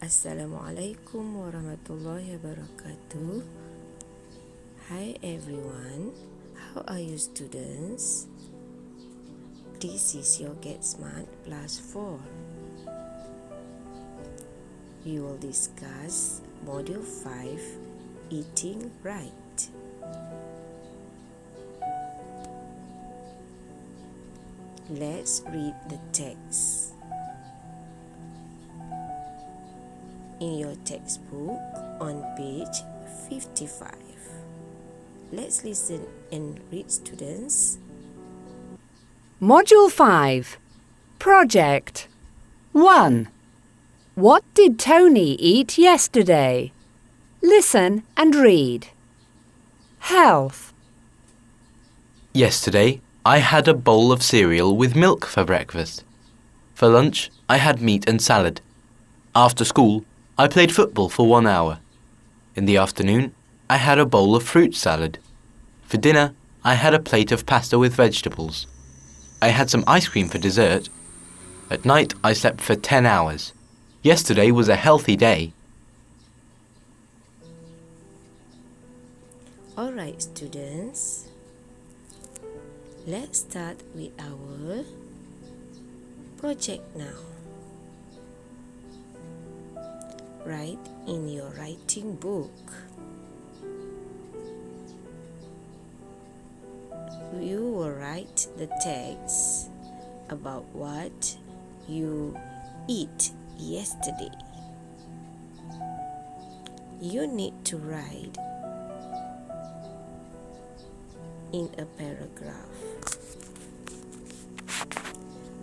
Assalamualaikum warahmatullahi wabarakatuh. Hi everyone, how are you students? This is your Get Smart Plus 4. We will discuss Module 5, Eating Right. Let's read the text. In your textbook on page 55. Let's listen and read, students. Module 5. Project 1. What did Tony eat yesterday? Listen and read. Health. Yesterday, I had a bowl of cereal with milk for breakfast. For lunch, I had meat and salad. After school, I played football for 1 hour. In the afternoon, I had a bowl of fruit salad. For dinner, I had a plate of pasta with vegetables. I had some ice cream for dessert. At night, I slept for 10 hours. Yesterday was a healthy day. Alright, students. Let's start with our project now. Write in your writing book. You will write the text about what you eat yesterday. You need to write in a paragraph.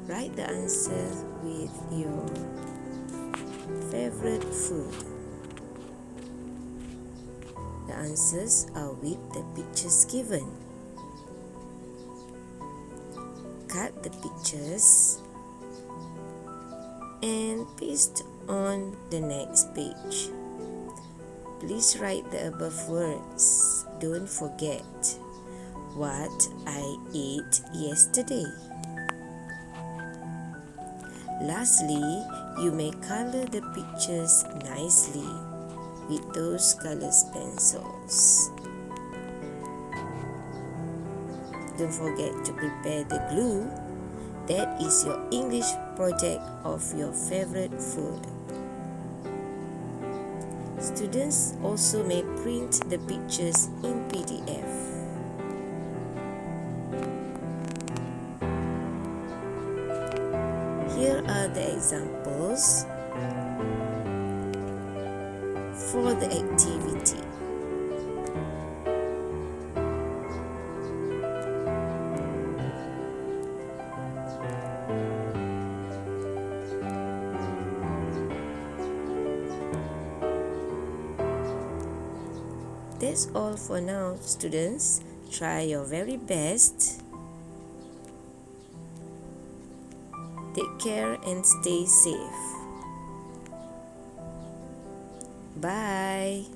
Write the answer with your favorite food. The answers are with the pictures given. Cut the pictures and paste on the next page. Please write the above words. Don't forget what I ate yesterday. Lastly, you may color the pictures nicely with those colors pencils. Don't forget to prepare the glue. That is your English project of your favorite food. Students also may print the pictures in PDF. Here are the examples for the activity. That's all for now, students. Try your very best. Take care and stay safe. Bye.